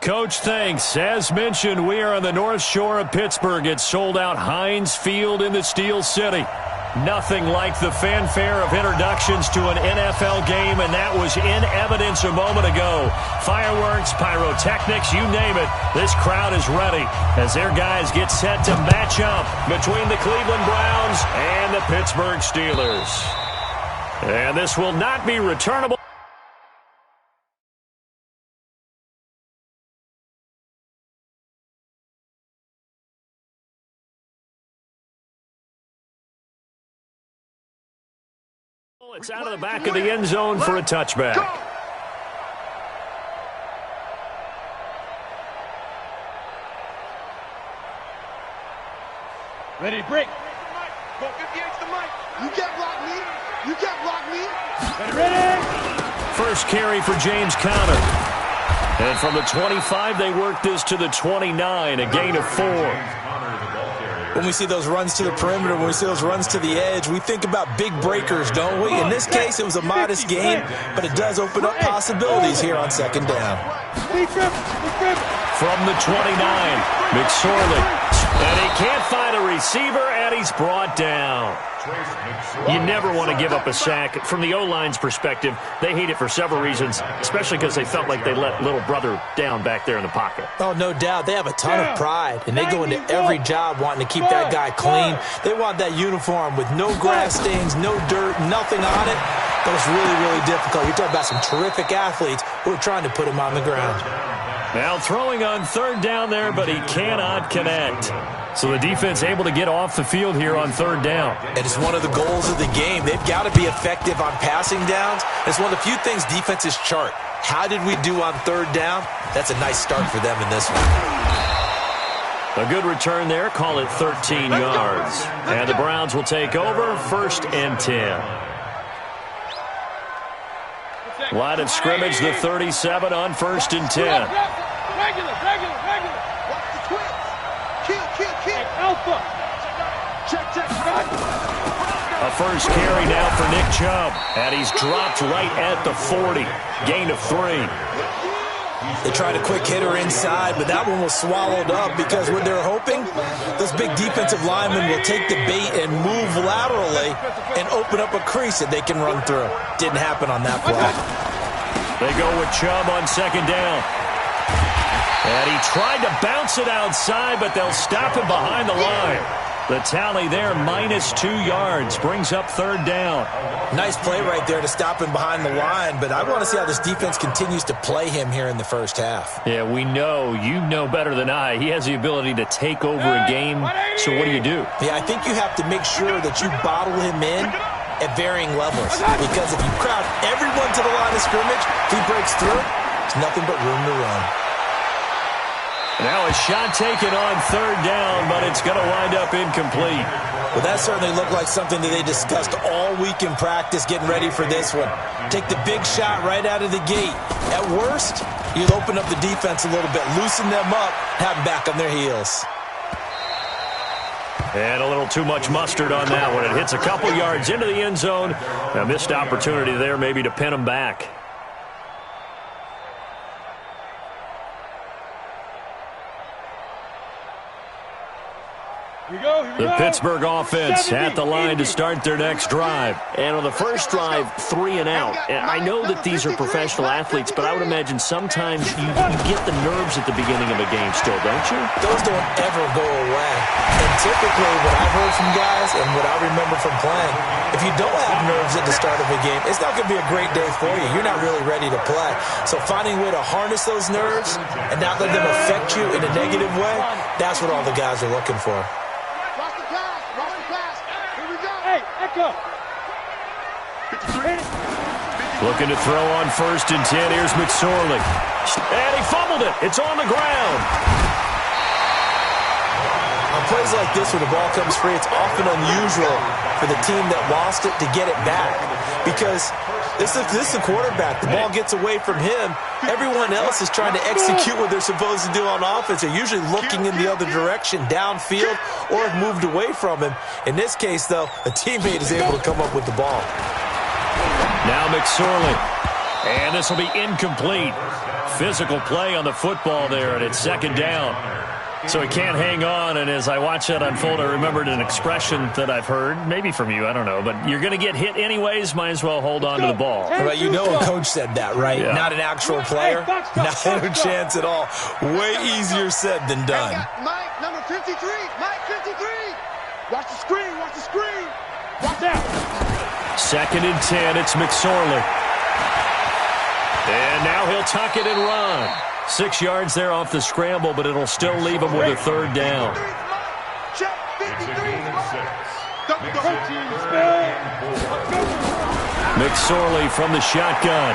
Coach, thanks. As mentioned, we are on the North Shore of Pittsburgh. It's sold out Heinz Field in the Steel City. Nothing like the fanfare of introductions to an NFL game, and that was in evidence a moment ago. Fireworks, pyrotechnics, you name it. This crowd is ready as their guys get set to match up between the Cleveland Browns and the Pittsburgh Steelers. And this will not be returnable. It's out of the back of the end zone for a touchback. Ready to break. Go 58's the mic. You can't block me. You can't block me. Ready. First carry for James Conner. And from the 25, they work this to the 29, a gain of 4. When we see those runs to the perimeter, when we see those runs to the edge, we think about big breakers, don't we? In this case, it was a modest gain, but it does open up possibilities here on second down. From the 29, McSorley. And he can't find a receiver, and he's brought down. You never want to give up a sack. From the O-line's perspective, they hate it for several reasons, especially because they felt like they let little brother down back there in the pocket. Oh, no doubt. They have a ton of pride, and they go into every job wanting to keep that guy clean. They want that uniform with no grass stains, no dirt, nothing on it. But it's really, really difficult. You're talking about some terrific athletes who are trying to put him on the ground. Now throwing on third down there, but he cannot connect. So the defense able to get off the field here on third down. And it's one of the goals of the game. They've got to be effective on passing downs. It's one of the few things defenses chart. How did we do on third down? That's a nice start for them in this one. A good return there. Call it 13 yards. And the Browns will take over, 1st and 10. Line of scrimmage, the 37 on 1st and 10. Regular. Watch the twins. Kill. Alpha. Check. A first carry now for Nick Chubb. And he's dropped right at the 40. Gain of 3. They tried a quick hitter inside, but that one was swallowed up because what they're hoping, those big defensive linemen will take the bait and move laterally and open up a crease that they can run through. Didn't happen on that play. They go with Chubb on second down. And he tried to bounce it outside, but they'll stop him behind the line. The tally there, -2 yards, brings up third down. Nice play right there to stop him behind the line, but I want to see how this defense continues to play him here in the first half. Yeah, we know. You know better than I. He has the ability to take over a game, so what do? Yeah, I think you have to make sure that you bottle him in at varying levels, because if you crowd everyone to the line of scrimmage, if he breaks through, there's nothing but room to run. Now a shot taken on third down, but it's going to wind up incomplete. Well, that certainly looked like something that they discussed all week in practice getting ready for this one. Take the big shot right out of the gate. At worst, you'll open up the defense a little bit, loosen them up, have them back on their heels. And a little too much mustard on that one. It hits a couple yards into the end zone. A missed opportunity there maybe to pin them back. The Pittsburgh offense at the line to start their next drive. And on the first drive, 3 and out. And I know that these are professional athletes, but I would imagine sometimes you get the nerves at the beginning of a game still, don't you? Those don't ever go away. And typically what I've heard from guys and what I remember from playing, if you don't have nerves at the start of a game, it's not going to be a great day for you. You're not really ready to play. So finding a way to harness those nerves and not let them affect you in a negative way, that's what all the guys are looking for. Go. Looking to throw on 1st and 10. Here's McSorley. And he fumbled it. It's on the ground. On plays like this where the ball comes free, it's often unusual for the team that lost it to get it back. Because this is the quarterback. The ball gets away from him. Everyone else is trying to execute what they're supposed to do on offense. They're usually looking in the other direction, downfield, or have moved away from him. In this case, though, a teammate is able to come up with the ball. Now McSorley. And this will be incomplete. Physical play on the football there, and it's second down. So he can't hang on, and as I watch that unfold, I remembered an expression that I've heard, maybe from you, I don't know, but you're going to get hit anyways, might as well hold on to the ball. But you know a coach said that, right? Yeah. Not an actual player. Not a chance at all. Way easier said than done. Mike, number 53. Mike, 53. Watch the screen. Watch the screen. Watch out. Second and 10, it's McSorley. And now he'll tuck it and run. 6 yards there off the scramble, but it'll still leave him with a third down. Check 53. McSorley from the shotgun.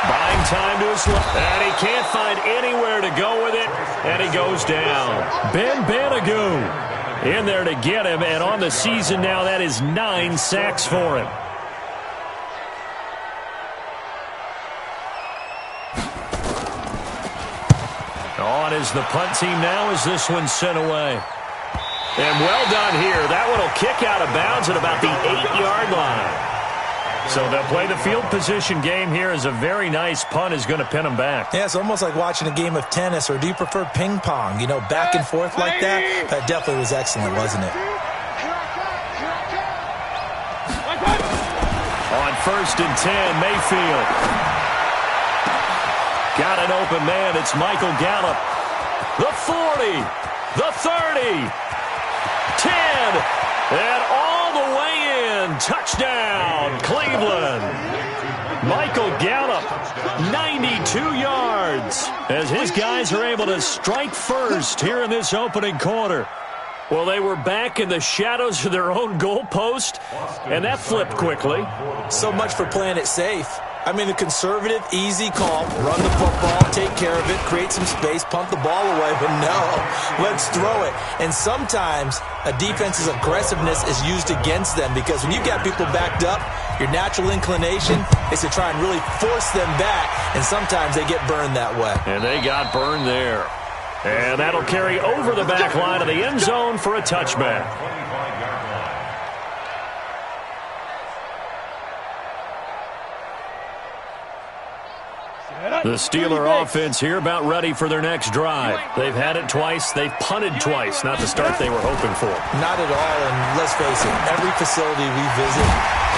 Buying time to his left. And he can't find anywhere to go with it, and he goes down. Ben Banagou in there to get him, and on the season now, that is 9 sacks for him. On is the punt team now as this one's sent away. And well done here. That one will kick out of bounds at about the 8-yard line. So they'll play the field position game here as a very nice punt is going to pin them back. Yeah, it's almost like watching a game of tennis, or do you prefer ping pong? You know, back and forth like that? That definitely was excellent, wasn't it? On first and 10, Mayfield. Got an open man. It's Michael Gallup. The 40, the 30, 10, and all the way in. Touchdown, Cleveland. Michael Gallup, 92 yards, as his guys are able to strike first here in this opening quarter. Well, they were back in the shadows of their own goalpost, and that flipped quickly. So much for playing it safe. I mean, the conservative, easy call, run the football, take care of it, create some space, punt the ball away, but no, let's throw it. And sometimes a defense's aggressiveness is used against them, because when you've got people backed up, your natural inclination is to try and really force them back, and sometimes they get burned that way. And they got burned there. And that'll carry over the back line of the end zone for a touchback. The Steeler offense here about ready for their next drive. They've had it twice. They've punted twice. Not the start they were hoping for. Not at all, and let's face it, every facility we visit,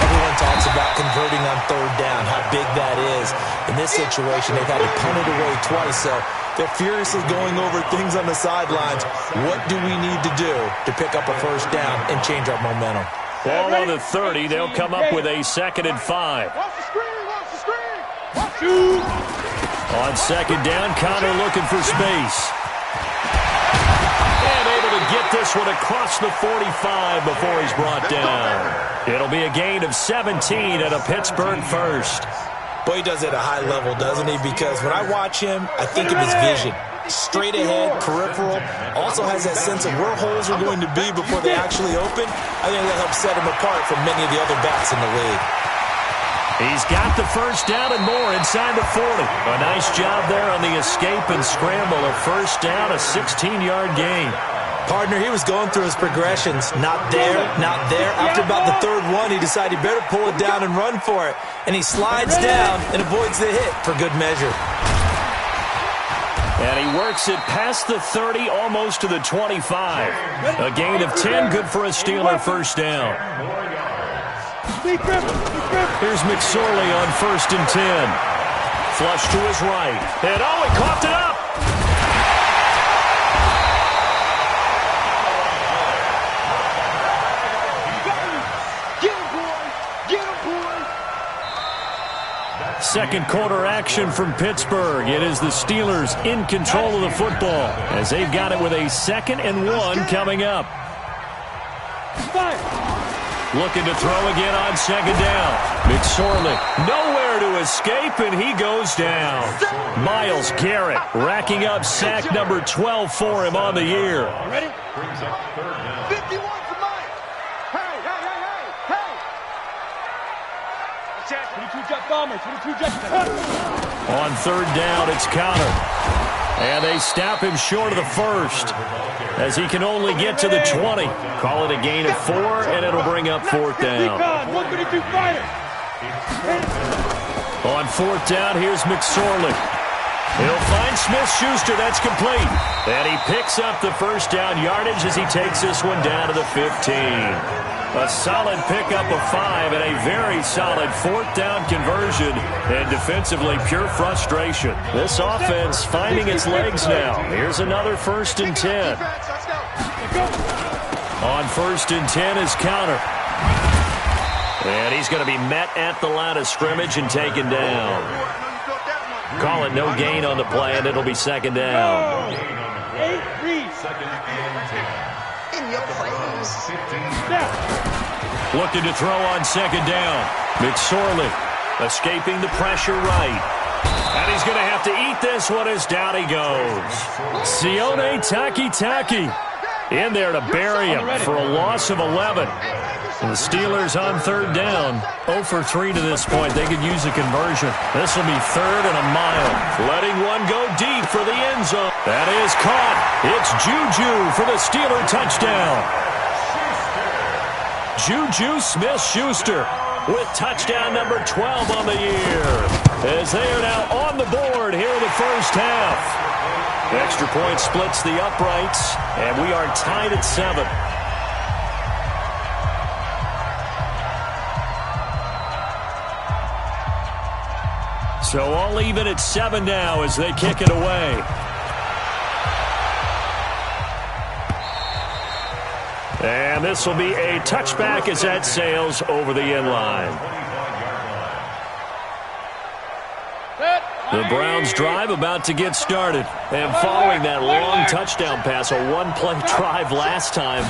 everyone talks about converting on third down, how big that is. In this situation, they've had to punt it away twice, so they're furiously going over things on the sidelines. What do we need to do to pick up a first down and change our momentum? Ball on the 30. They'll come up with a 2nd and 5. Watch the screen. Watch the screen. Watch you. On second down, Connor looking for space. And able to get this one across the 45 before he's brought down. It'll be a gain of 17 and a Pittsburgh first. Boy, he does it at a high level, doesn't he? Because when I watch him, I think of his vision. Straight ahead, peripheral. Also has that sense of where holes are going to be before they actually open. I think that helps set him apart from many of the other backs in the league. He's got the first down and more inside the 40. A nice job there on the escape and scramble. A first down, a 16-yard gain. Partner, he was going through his progressions. Not there, not there. After about the third one, he decided he better pull it down and run for it. And he slides down and avoids the hit for good measure. And he works it past the 30, almost to the 25. A gain of 10, good for a Steeler first down. Here's McSorley on first and 10. Flush to his right. And oh, he coughed it up. Get him, boy. Second quarter action from Pittsburgh. It is the Steelers in control of the football as they've got it with a 2nd and 1 coming up. Looking to throw again on second down. McSorley nowhere to escape, and he goes down. Myles Garrett racking up sack number 12 for him on the year. Ready? 51 for Mike. Hey, hey, hey, hey, hey. 22 jet bomber, 22 jet. On third down, it's Connor. And they stop him short of the first as he can only get to the 20. Call it a gain of 4, and it'll bring up 4th down. 132 fighter. On fourth down, here's McSorley. He'll find Smith-Schuster. That's complete. And he picks up the first down yardage as he takes this one down to the 15. A solid pickup of 5 and a very solid fourth down conversion. And defensively, pure frustration. This offense finding its legs now. Here's another 1st and 10. On 1st and 10 is counter. And he's going to be met at the line of scrimmage and taken down. Call it no gain on the play, and it'll be 2nd down. In your face. Looking to throw on 2nd down. McSorley escaping the pressure right. And he's going to have to eat this one as down he goes. Sione Takitaki in there to bury him for a loss of 11. And the Steelers on 3rd down, 0 for 3 to this point. They could use a conversion. This will be 3rd and a mile. Letting one go deep for the end zone. That is caught. It's Juju for the Steeler touchdown. Juju Smith-Schuster with touchdown number 12 on the year. As they are now on the board here in the first half. The extra point splits the uprights, and we are tied at 7. So all even at 7 now as they kick it away. And this will be a touchback as that sails over the end line. The Browns drive about to get started. And following that long touchdown pass, a one-play drive last time,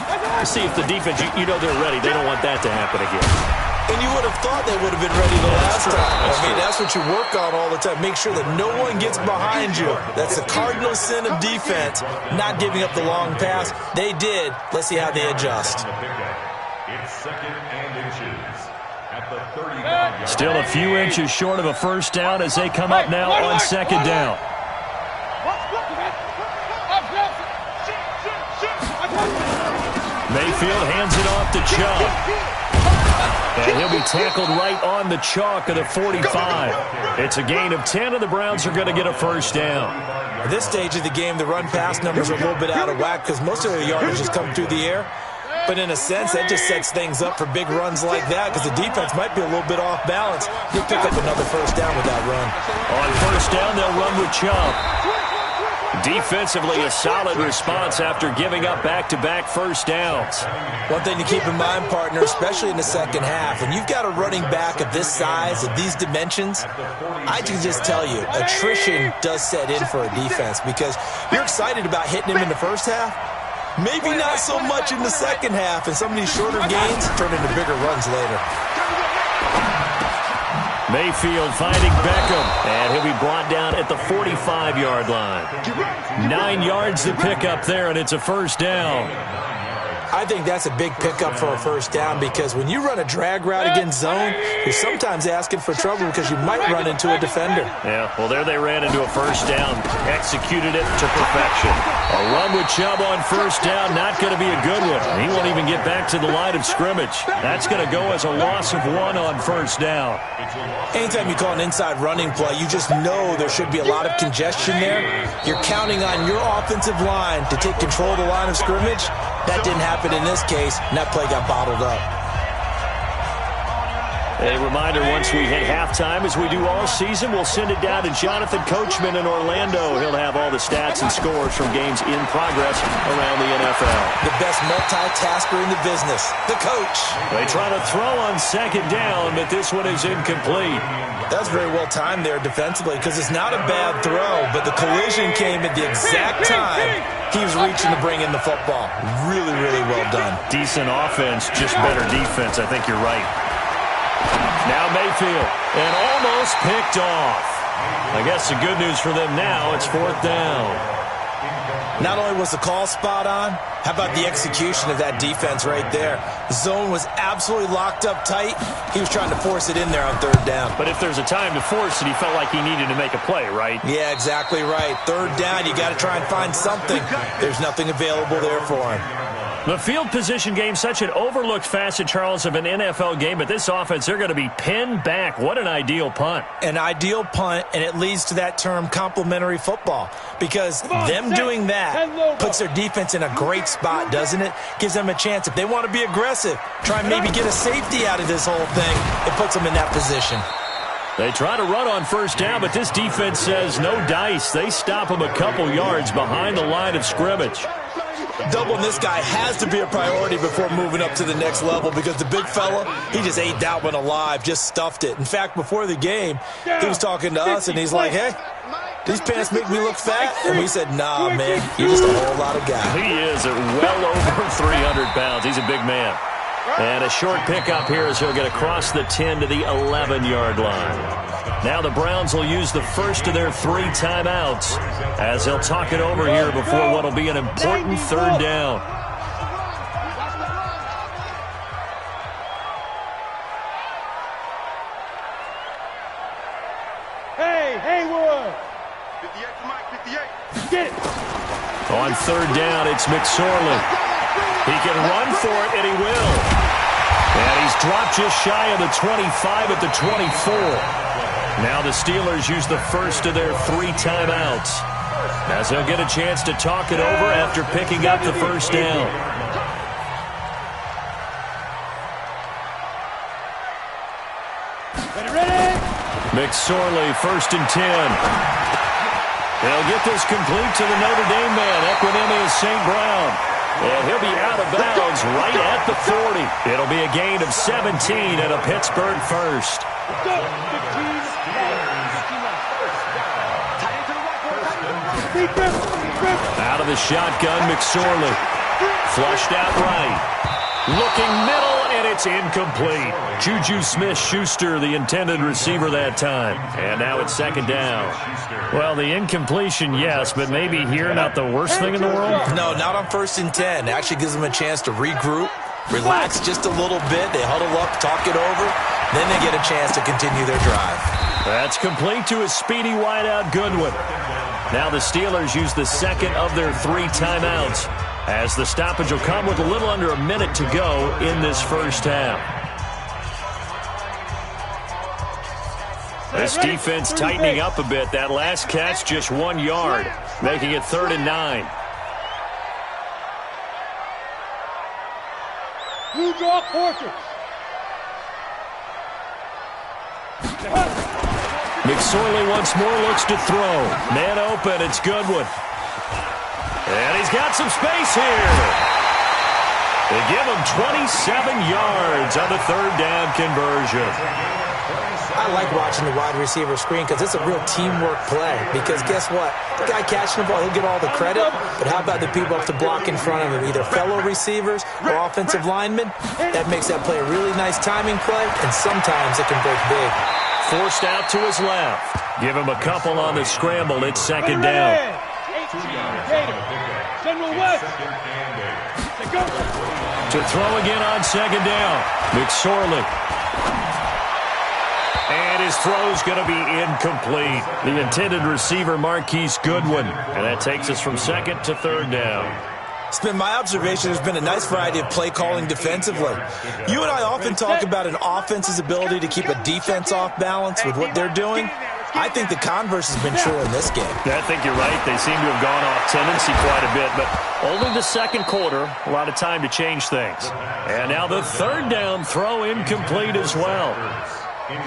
see if the defense, you know they're ready. They don't want that to happen again. And you would have thought they would have been ready the last time. I mean, that's what you work on all the time. Make sure that no one gets behind you. That's the cardinal sin of defense, not giving up the long pass. They did. Let's see how they adjust. It's 2nd and inches at the 35. Still a few inches short of a first down as they come up now on 2nd down. Mayfield hands it off to Chubb. And he'll be tackled right on the chalk of the 45. It's a gain of 10, and the Browns are going to get a first down. At this stage of the game, the run-pass numbers are a little bit out of whack because most of their yardage has come through the air. But in a sense, that just sets things up for big runs like that because the defense might be a little bit off balance. He'll pick up another first down with that run. On first down, they'll run with Chubb. Defensively, a solid response after giving up back-to-back first downs. One thing to keep in mind, partner, especially in the second half, when you've got a running back of this size, of these dimensions, I can just tell you, attrition does set in for a defense because you're excited about hitting him in the first half. Maybe not so much in the second half, and some of these shorter gains turn into bigger runs later. Mayfield finding Beckham, and he'll be brought down at the 45-yard line. 9 yards to pick up there, and it's a first down. I think that's a big pickup for a first down because when you run a drag route against zone, you're sometimes asking for trouble because you might run into a defender. Yeah, well, there they ran into a first down, executed it to perfection. A run with Chubb on first down, not going to be a good one. He won't even get back to the line of scrimmage. That's going to go as a loss of 1 on first down. Anytime you call an inside running play, you just know there should be a lot of congestion there. You're counting on your offensive line to take control of the line of scrimmage. That didn't happen in this case, and that play got bottled up. A reminder, once we hit halftime, as we do all season, we'll send it down to Jonathan Coachman in Orlando. He'll have all the stats and scores from games in progress around the NFL. The best multitasker in the business, the coach. They try to throw on second down, but this one is incomplete. That's very well timed there defensively because it's not a bad throw, but the collision came at the exact time he was reaching to bring in the football. Really, really well done. Decent offense, just better defense. I think you're right. Now Mayfield, and almost picked off. I guess the good news for them now, it's 4th down. Not only was the call spot on, how about the execution of that defense right there? The zone was absolutely locked up tight. He was trying to force it in there on 3rd down. But if there's a time to force it, he felt like he needed to make a play, right? Yeah, exactly right. 3rd down, you got to try and find something. There's nothing available there for him. The field position game, such an overlooked facet, Charles, of an NFL game, but this offense, they're going to be pinned back. What an ideal punt. An ideal punt, and it leads to that term complementary football, because them doing that puts their defense in a great spot, doesn't it? Gives them a chance. If they want to be aggressive, try and maybe get a safety out of this whole thing, it puts them in that position. They try to run on first down, but this defense says no dice. They stop them a couple yards behind the line of scrimmage. Doubling this guy has to be a priority before moving up to the next level, because the big fella, he just ate that one alive, just stuffed it. In fact, before the game, he was talking to us, and he's like, hey, these pants make me look fat. And we said, nah, man, you're just a whole lot of guy. He is at well over 300 pounds. He's a big man. And a short pickup here as he'll get across the 10 to the 11-yard line. Now the Browns will use the first of their 3 timeouts as they'll talk it over here before what will be an important third down. Hey, Haywood! 58 to Mike, 58. Get it! On third down, it's McSorley. He can run for it, and he will. And he's dropped just shy of the 25 at the 24. Now the Steelers use the first of their 3 timeouts as they'll get a chance to talk it over after picking up the first down. Ready? McSorley, 1st and 10. They'll get this complete to the Notre Dame man, Equinemius St. Brown. And he'll be out of bounds right at the 40. It'll be a gain of 17 and a Pittsburgh first. Go! 15. Out of the shotgun, McSorley. Flushed out right. Looking middle, and it's incomplete. Juju Smith-Schuster, the intended receiver that time. And now it's 2nd down. Well, the incompletion, yes, but maybe here not the worst thing in the world? No, not on 1st and 10. It actually gives them a chance to regroup, relax just a little bit. They huddle up, talk it over. Then they get a chance to continue their drive. That's complete to a speedy wideout Goodwin. Now the Steelers use the second of their 3 timeouts, as the stoppage will come with a little under a minute to go in this first half. This defense tightening up a bit. That last catch just 1 yard, making it 3rd and 9. You draw portraits. McSorley once more looks to throw. Man open, it's Goodwin. And he's got some space here. They give him 27 yards on the 3rd down conversion. I like watching the wide receiver screen because it's a real teamwork play. Because guess what? The guy catching the ball, he'll get all the credit. But how about the people up to block in front of him, either fellow receivers or offensive linemen? That makes that play a really nice timing play, and sometimes it can break big. Forced out to his left. Give him a couple on the scramble. It's 2nd down. General West. To throw again on 2nd down. McSorley. And his throw's going to be incomplete. The intended receiver, Marquise Goodwin. And that takes us from 2nd to 3rd down. It's been my observation there's been a nice variety of play calling defensively. You and I often talk about an offense's ability to keep a defense off balance with what they're doing. I think the converse has been true in this game. I think you're right. They seem to have gone off tendency quite a bit, but only the 2nd quarter, a lot of time to change things. And now the 3rd down throw incomplete as well.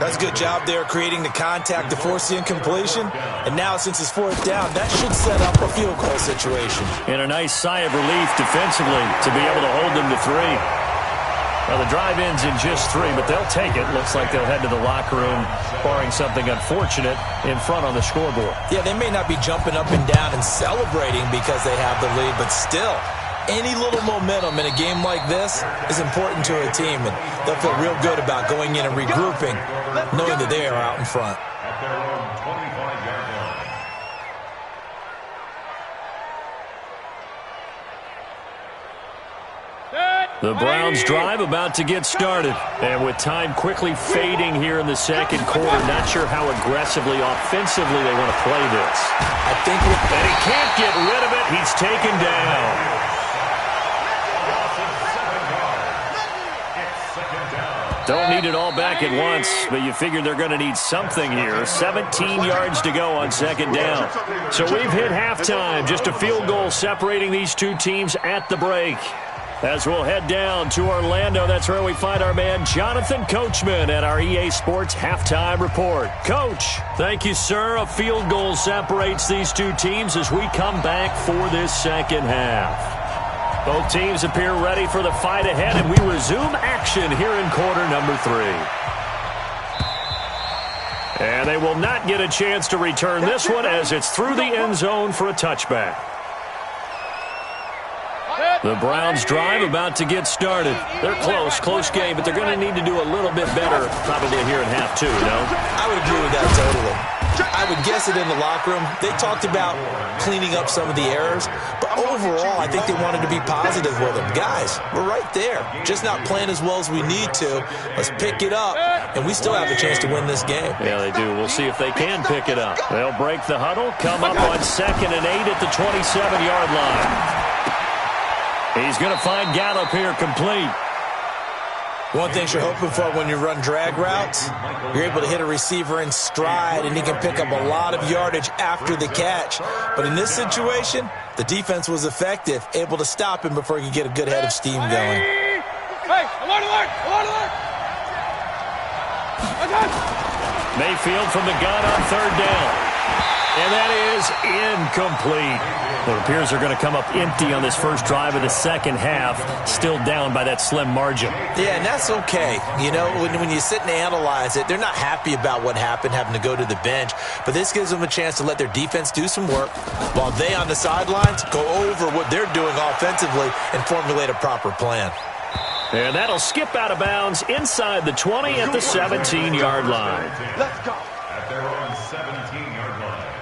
That's a good job there creating the contact to force the incompletion. And now since it's 4th down, that should set up a field goal situation. And a nice sigh of relief defensively to be able to hold them to 3. Well, the drive ends in just 3, but they'll take it. Looks like they'll head to the locker room, barring something unfortunate, in front on the scoreboard. Yeah, they may not be jumping up and down and celebrating because they have the lead, but still, any little momentum in a game like this is important to a team, and they'll feel real good about going in and regrouping, knowing that they are out in front. At their own 25-yard line. The Browns drive about to get started. And with time quickly fading here in the 2nd quarter, not sure how aggressively, offensively they want to play this. I think and he can't get rid of it. He's taken down. Don't need it all back at once, but you figure they're going to need something here. 17 yards to go on second down. So we've hit halftime. Just a field goal separating these two teams at the break. As we'll head down to Orlando, that's where we find our man Jonathan Coachman at our EA Sports Halftime Report. Coach, thank you, sir. A field goal separates these two teams as we come back for this second half. Both teams appear ready for the fight ahead, and we resume action here in quarter number 3. And they will not get a chance to return this one as it's through the end zone for a touchback. The Browns drive about to get started. They're close game, but they're going to need to do a little bit better probably here in half 2, no? I would agree with that totally. I would guess it in the locker room. They talked about cleaning up some of the errors, but overall, I think they wanted to be positive with them. Guys, we're right there. Just not playing as well as we need to. Let's pick it up, and we still have a chance to win this game. Yeah, they do. We'll see if they can pick it up. They'll break the huddle, come up on 2nd and 8 at the 27-yard line. He's going to find Gallup here complete. One thing you're hoping for when you run drag routes, you're able to hit a receiver in stride, and he can pick up a lot of yardage after the catch. But in this situation, the defense was effective, able to stop him before he could get a good head of steam going. Hey, alert, alert, alert, alert! Mayfield from the gun on 3rd down. And that is incomplete. It appears they're going to come up empty on this first drive of the second half, still down by that slim margin. Yeah, and that's okay. You know, when you sit and analyze it, they're not happy about what happened, having to go to the bench. But this gives them a chance to let their defense do some work while they on the sidelines go over what they're doing offensively and formulate a proper plan. And that'll skip out of bounds inside the 20 at the 17-yard line. Let's go. At their own 17-yard line.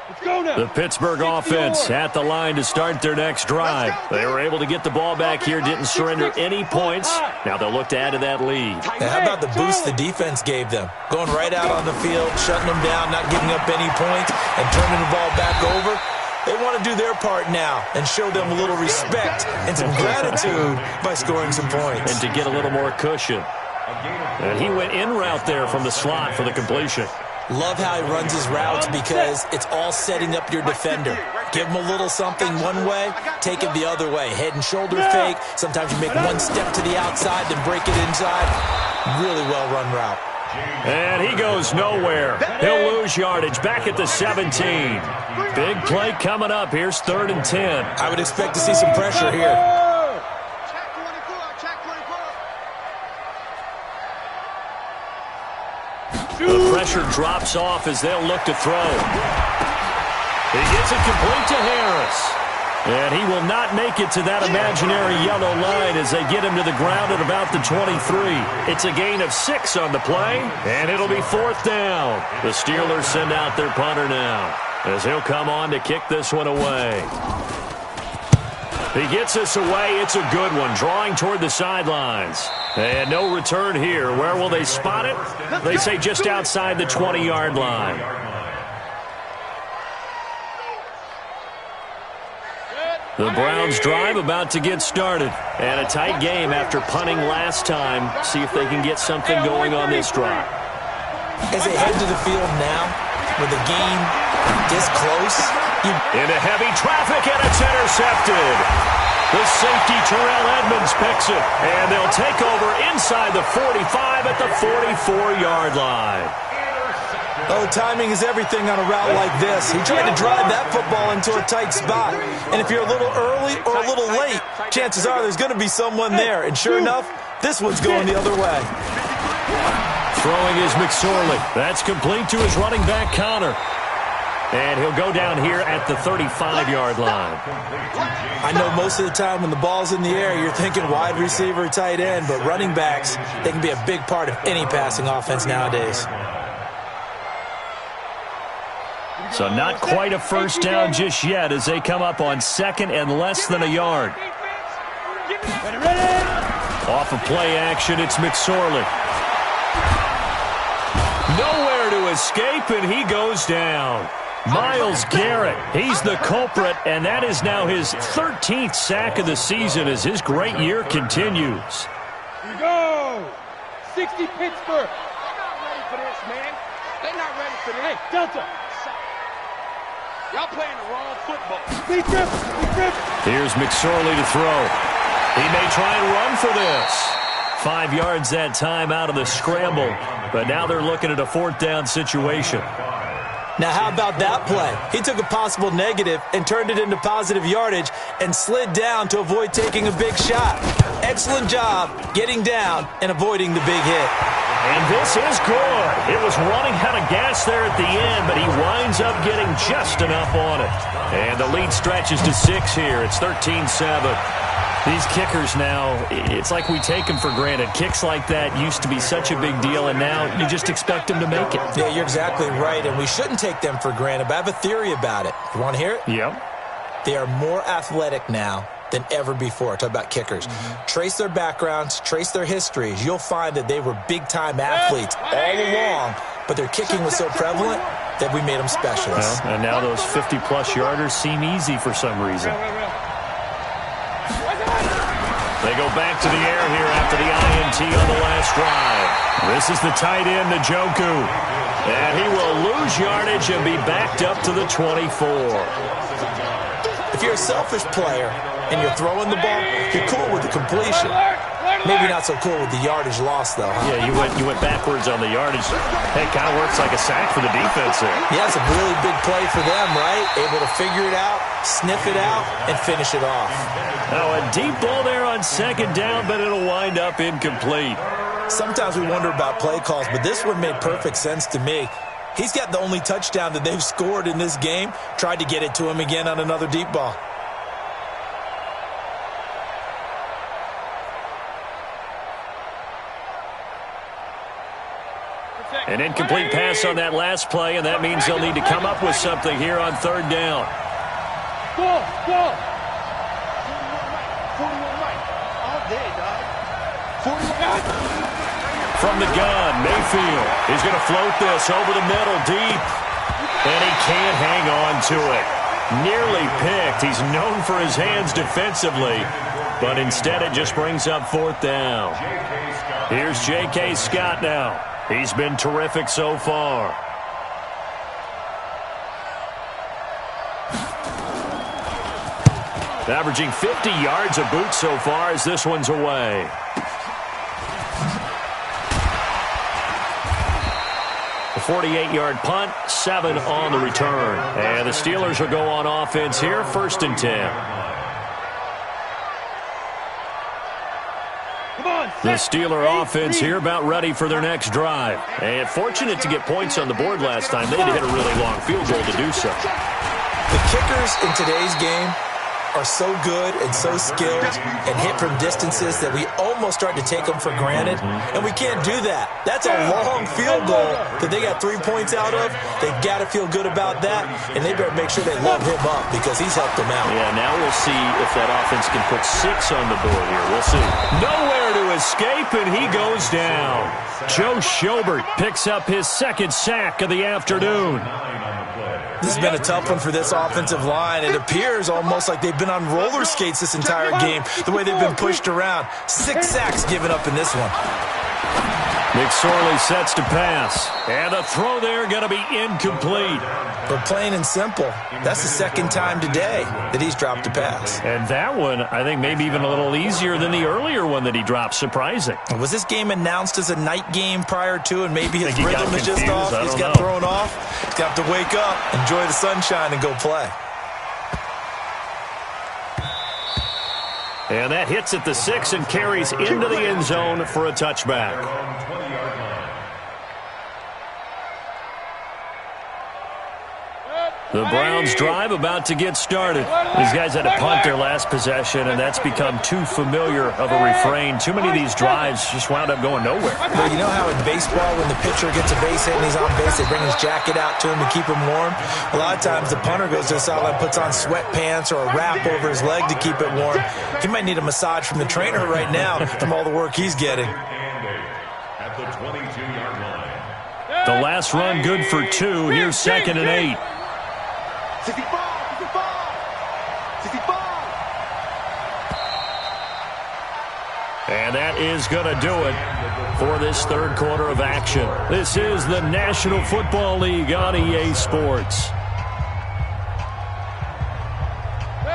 Let's go now. The Pittsburgh offense at the line to start their next drive. They were able to get the ball back here, didn't surrender any points. Now they'll look to add to that lead. And how about the boost the defense gave them? Going right out on the field, shutting them down, not giving up any points, and turning the ball back over. They want to do their part now and show them a little respect and some gratitude by scoring some points. And to get a little more cushion. And he went in route there from the slot for the completion. Love how he runs his routes because it's all setting up your defender. Give him a little something one way, take it the other way. Head and shoulder fake. Sometimes you make one step to the outside, then break it inside. Really well-run route. And he goes nowhere. He'll lose yardage back at the 17. Big play coming up. Here's 3rd and 10. I would expect to see some pressure here. The pressure drops off as they'll look to throw. He gets it complete to Harris. And he will not make it to that imaginary yellow line as they get him to the ground at about the 23. It's a gain of 6 on the play, and it'll be 4th down. The Steelers send out their punter now as he'll come on to kick this one away. He gets this away. It's a good one, drawing toward the sidelines. And no return here. Where will they spot it? They say just outside the 20-yard line. The Browns drive about to get started. And a tight game after punting last time. See if they can get something going on this drive. As they head to the field now, with the game this close. Into heavy traffic, and it's intercepted. The safety, Terrell Edmonds, picks it. And they'll take over inside the 45 at the 44-yard line. Oh, timing is everything on a route like this. He tried to drive that football into a tight spot. And if you're a little early or a little late, chances are there's going to be someone there. And sure enough, this one's going the other way. Throwing is McSorley. That's complete to his running back, Connor. And he'll go down here at the 35-yard line. I know most of the time when the ball's in the air, you're thinking wide receiver, tight end. But running backs, they can be a big part of any passing offense nowadays. So not quite a first down just yet as they come up on 2nd and less than a yard. Off of play action, it's McSorley. Nowhere to escape, and he goes down. Myles Garrett, he's the culprit, and that is now his 13th sack of the season as his great year continues. Here we go. 60 Pittsburgh. They're not ready for this, man. They're not ready for this. Hey, Delta. Y'all playing the wrong football. Big trip. Here's McSorley to throw. He may try and run for this. 5 yards that time out of the scramble, but now they're looking at a 4th down situation. Now, how about that play? He took a possible negative and turned it into positive yardage and slid down to avoid taking a big shot. Excellent job getting down and avoiding the big hit. And this is good. It was running out of gas there at the end, but he winds up getting just enough on it. And the lead stretches to 6 here. It's 13-7. These kickers now, it's like we take them for granted. Kicks like that used to be such a big deal, and now you just expect them to make it. Yeah, you're exactly right, and we shouldn't take them for granted, but I have a theory about it. You want to hear it? Yep. They are more athletic now than ever before. Talk about kickers. Trace their backgrounds, trace their histories. You'll find that they were big-time athletes all along, but their kicking was so prevalent that we made them specialists. Well, and now those 50-plus yarders seem easy for some reason. They go back to the air here after the INT on the last drive. This is the tight end, Njoku. And he will lose yardage and be backed up to the 24. If you're a selfish player and you're throwing the ball, you're cool with the completion. Maybe not so cool with the yardage loss, though, huh? Yeah, you went backwards on the yardage. Hey, it kind of works like a sack for the defense there. Yeah, it's a really big play for them, right? Able to figure it out, sniff it out, and finish it off. Now, a deep ball there on 2nd down, but it'll wind up incomplete. Sometimes we wonder about play calls, but this one made perfect sense to me. He's got the only touchdown that they've scored in this game. Tried to get it to him again on another deep ball. An incomplete pass on that last play, and that means they'll need to come up with something here on 3rd down. Go. 41 right. All day, dog. 41. From the gun, Mayfield is going to float this over the middle deep, and he can't hang on to it. Nearly picked. He's known for his hands defensively, but instead it just brings up 4th down. Here's J.K. Scott now. He's been terrific so far. Averaging 50 yards a boot so far as this one's away. A 48-yard punt, 7 on the return. And the Steelers will go on offense here, 1st and 10. The Steeler offense here about ready for their next drive. And fortunate to get points on the board last time. They had to hit a really long field goal to do so. The kickers in today's game are so good and so skilled and hit from distances that we almost start to take them for granted, and we can't do that. That's a long field goal that they got 3 points out of. They've got to feel good about that, and they better make sure they love him up because he's helped them out. Yeah, now we'll see if that offense can put 6 on the board here. We'll see. Nowhere to escape, and he goes down. Joe Schobert picks up his 2nd sack of the afternoon. This has been a tough one for this offensive line. It appears almost like they've been on roller skates this entire game, the way they've been pushed around. 6 sacks given up in this one. McSorley sets to pass. And the throw there going to be incomplete. But plain and simple, that's the 2nd time today that he's dropped a pass. And that one, I think, maybe even a little easier than the earlier one that he dropped. Surprising. Was this game announced as a night game prior to, and maybe his rhythm is just off? He's got thrown off. He's got to wake up, enjoy the sunshine, and go play. And that hits at the 6 and carries into the end zone for a touchback. The Browns drive about to get started. These guys had to punt their last possession, and that's become too familiar of a refrain. Too many of these drives just wound up going nowhere. Well, you know how in baseball when the pitcher gets a base hit and he's on base, they bring his jacket out to him to keep him warm? A lot of times the punter goes to the sideline, puts on sweatpants or a wrap over his leg to keep it warm. He might need a massage from the trainer right now from all the work he's getting. At the 22-yard line. The last run good for 2. Here's 2nd and 8. And that is going to do it for this third quarter of action. This is the National Football League on EA Sports.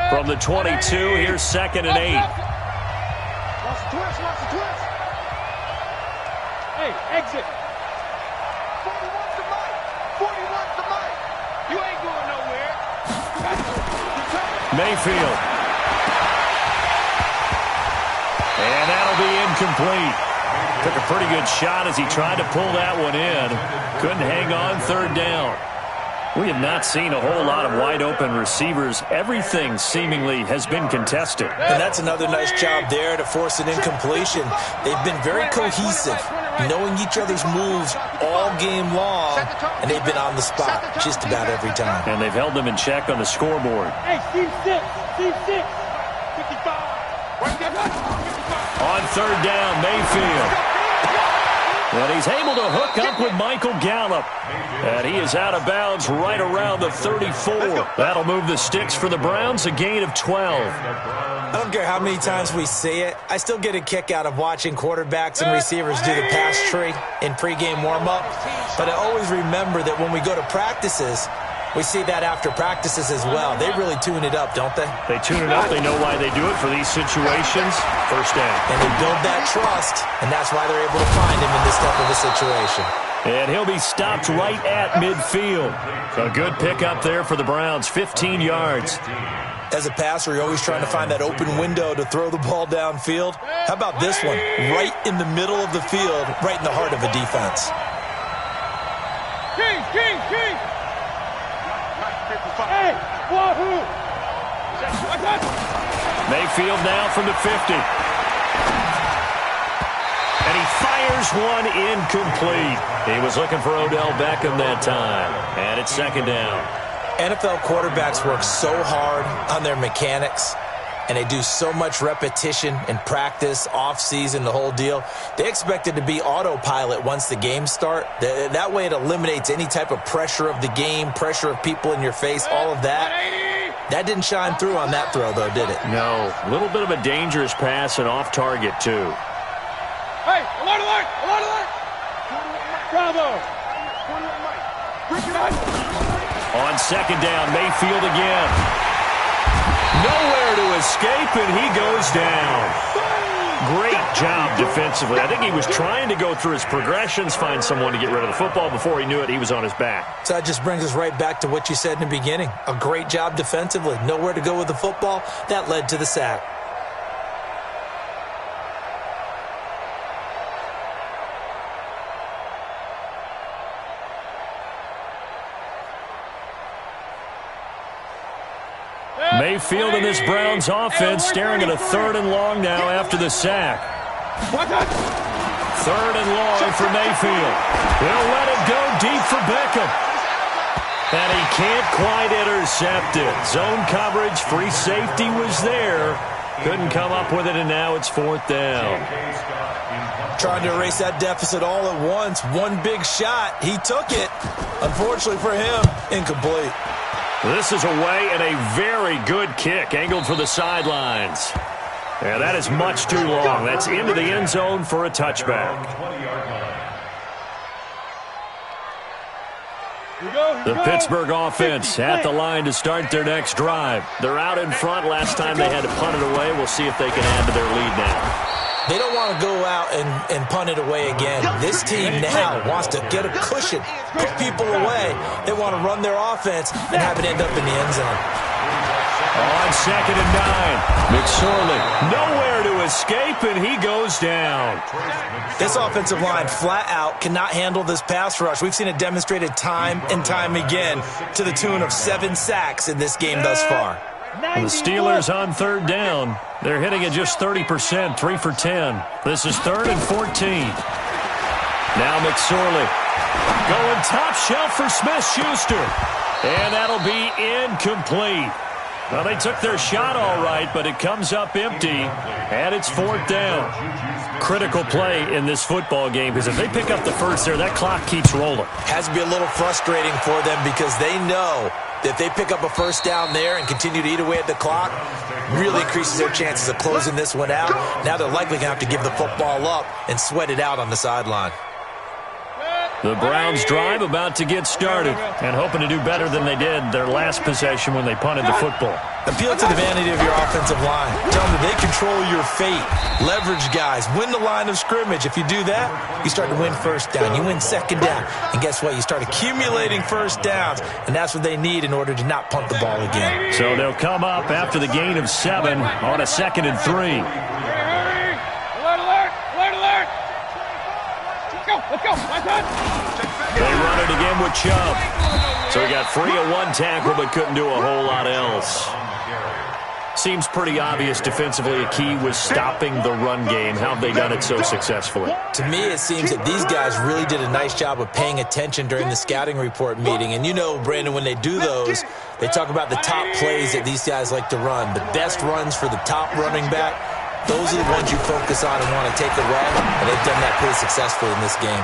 From the 22, here's 2nd and 8. Watch the twist. Hey, exit. 41's the mic. 41's the mic. You ain't going nowhere. Mayfield. And that'll be incomplete. Took a pretty good shot as he tried to pull that one in. Couldn't hang on, 3rd down. We have not seen a whole lot of wide-open receivers. Everything seemingly has been contested. And that's another nice job there to force an incompletion. They've been very cohesive, knowing each other's moves all game long, and they've been on the spot just about every time. And they've held them in check on the scoreboard. Hey, C6. 55. On 3rd down, Mayfield. And he's able to hook up with Michael Gallup. And he is out of bounds right around the 34. That'll move the sticks for the Browns, a gain of 12. I don't care how many times we say it, I still get a kick out of watching quarterbacks and receivers do the pass tree in pregame warm-up. But I always remember that when we go to practices, we see that after practices as well. They really tune it up, don't they? They tune it up. They know why they do it for these situations. 1st down. And they build that trust, and that's why they're able to find him in this type of a situation. And he'll be stopped right at midfield. A good pickup there for the Browns, 15 yards. As a passer, you're always trying to find that open window to throw the ball downfield. How about this one? Right in the middle of the field, right in the heart of a defense. King. Hey, wahoo! Mayfield now from the 50. And he fires one incomplete. He was looking for Odell Beckham that time. And it's 2nd down. NFL quarterbacks work so hard on their mechanics, and they do so much repetition and practice, off-season, the whole deal. They expect it to be autopilot once the games start. That way it eliminates any type of pressure of the game, pressure of people in your face, all of that. That didn't shine through on that throw, though, did it? No. A little bit of a dangerous pass and off target, too. Hey, alert! Bravo! On 2nd down, Mayfield again. Nowhere to escape, and he goes down. Great job defensively. I think he was trying to go through his progressions, find someone to get rid of the football. Before he knew it, he was on his back. So that just brings us right back to what you said in the beginning. A great job defensively. Nowhere to go with the football. That led to the sack. Mayfield and this Browns offense staring at a 3rd and long now after the sack. 3rd and long for Mayfield. They'll let it go deep for Beckham. And he can't quite intercept it. Zone coverage, free safety was there. Couldn't come up with it, and now it's 4th down. Trying to erase that deficit all at once. One big shot. He took it. Unfortunately for him, incomplete. This is away and a very good kick, angled for the sidelines. Yeah, that is much too long. That's into the end zone for a touchback. The Pittsburgh offense at the line to start their next drive. They're out in front. Last time they had to punt it away. We'll see if they can add to their lead now. They don't want to go out and punt it away again. This team now wants to get a cushion, put people away. They want to run their offense and have it end up in the end zone. On 2nd and 9, McSorley nowhere to escape, and he goes down. This offensive line flat out cannot handle this pass rush. We've seen it demonstrated time and time again to the tune of 7 sacks in this game thus far. And the Steelers on 3rd down. They're hitting at just 30%, 3 for 10. This is 3rd and 14. Now McSorley going top shelf for Smith-Schuster. And that'll be incomplete. Well, they took their shot all right, but it comes up empty, and it's 4th down. Critical play in this football game, because if they pick up the first there, that clock keeps rolling. Has to be a little frustrating for them because they know If they pick up a first down there and continue to eat away at the clock, really increases their chances of closing this one out. Now they're likely going to have to give the football up and sweat it out on the sideline. The Browns drive about to get started and hoping to do better than they did their last possession when they punted the football. Appeal to the vanity of your offensive line. Tell them that they control your fate. Leverage guys. Win the line of scrimmage. If you do that, you start to win first down. You win second down. And guess what? You start accumulating first downs. And that's what they need in order to not punt the ball again. So they'll come up after the gain of 7 on a 2nd and 3. Let's go. My turn. They run it again with Chubb. So he got free of one tackle but couldn't do a whole lot else. Seems pretty obvious defensively a key was stopping the run game. How have they done it so successfully? To me, it seems that these guys really did a nice job of paying attention during the scouting report meeting. And you know, Brandon, when they do those, they talk about the top plays that these guys like to run. The best runs for the top running back. Those are the ones you focus on and want to take away, and they've done that pretty successfully in this game.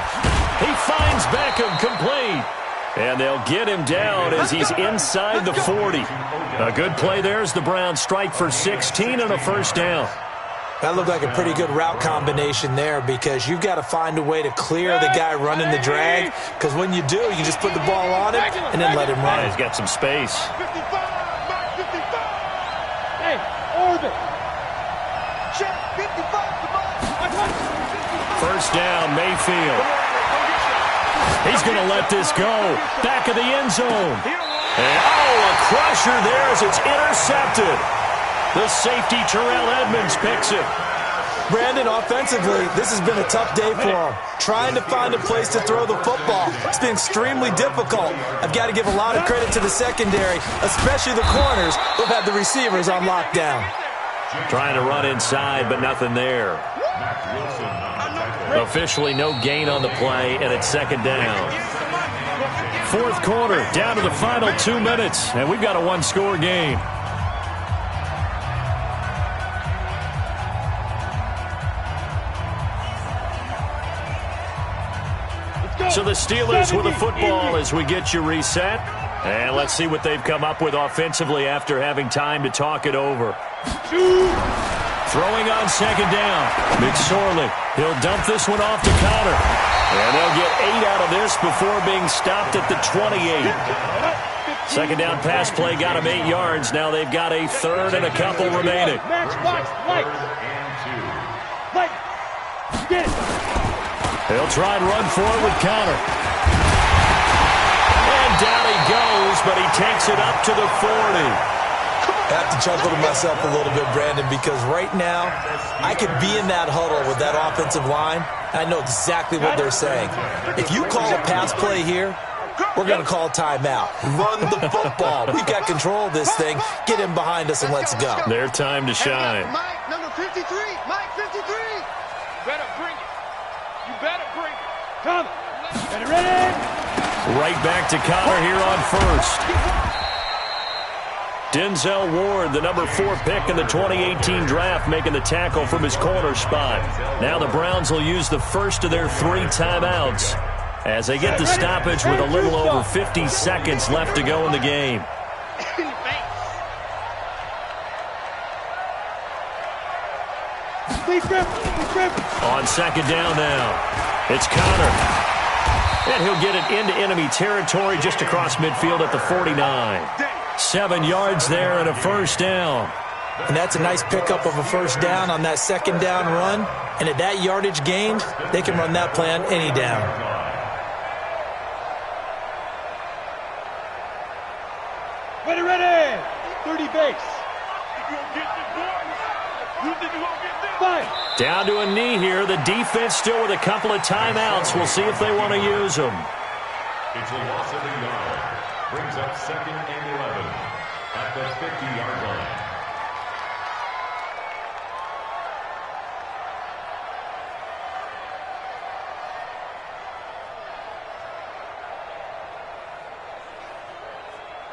He finds Beckham complete. And they'll get him down as he's inside the 40. A good play there as the Browns strike for 16 and a first down. That looked like a pretty good route combination there because you've got to find a way to clear the guy running the drag, because when you do, you just put the ball on him and then let him run. Yeah, he's got some space. 55, Mike 55. Hey, orbit. Check 55 to Mike. First down, Mayfield. He's going to let this go. Back of the end zone. And, a crusher there as it's intercepted. The safety, Terrell Edmonds, picks it. Brandon, offensively, this has been a tough day for him. Trying to find a place to throw the football. It's been extremely difficult. I've got to give a lot of credit to the secondary, especially the corners who've had the receivers on lockdown. Trying to run inside, but nothing there. Officially no gain on the play, and it's second down. Fourth quarter, down to the final 2 minutes, and we've got a one-score game. So the Steelers with a football as we get you reset. And let's see what they've come up with offensively after having time to talk it over. Throwing on second down. McSorley. He'll dump this one off to Connor. And they'll get 8 out of this before being stopped at the 28. Second down pass play got him 8 yards. Now they've got a third and a couple remaining. He'll try and run for it with Connor. And down he goes, but he takes it up to the 40. I have to chuckle to myself a little bit, Brandon, because right now I could be in that huddle with that offensive line, and I know exactly what they're saying. If you call a pass play here, we're going to call timeout. Run the football. We've got control of this thing. Get him behind us and let's go. Their time to shine. Mike, number 53. Mike 53. You better bring it. You better bring it. Come. Ready? Right back to Connor here on first. Denzel Ward, the number 4 pick in the 2018 draft, making the tackle from his corner spot. Now the Browns will use the first of their 3 timeouts as they get the stoppage with a little over 50 seconds left to go in the game. On second down now, it's Connor. And he'll get it into enemy territory just across midfield at the 49. 7 yards there and a first down. And that's a nice pickup of a first down on that second down run. And at that yardage gained, they can run that play on any down. Ready. 30 base. Down to a knee here. The defense still with a couple of timeouts. We'll see if they want to use them. It's a loss of a yard. Brings up second and 11 at the 50-yard line.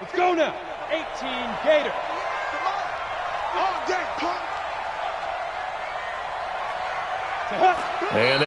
Let's go now. 18 Gator. All day, punk. And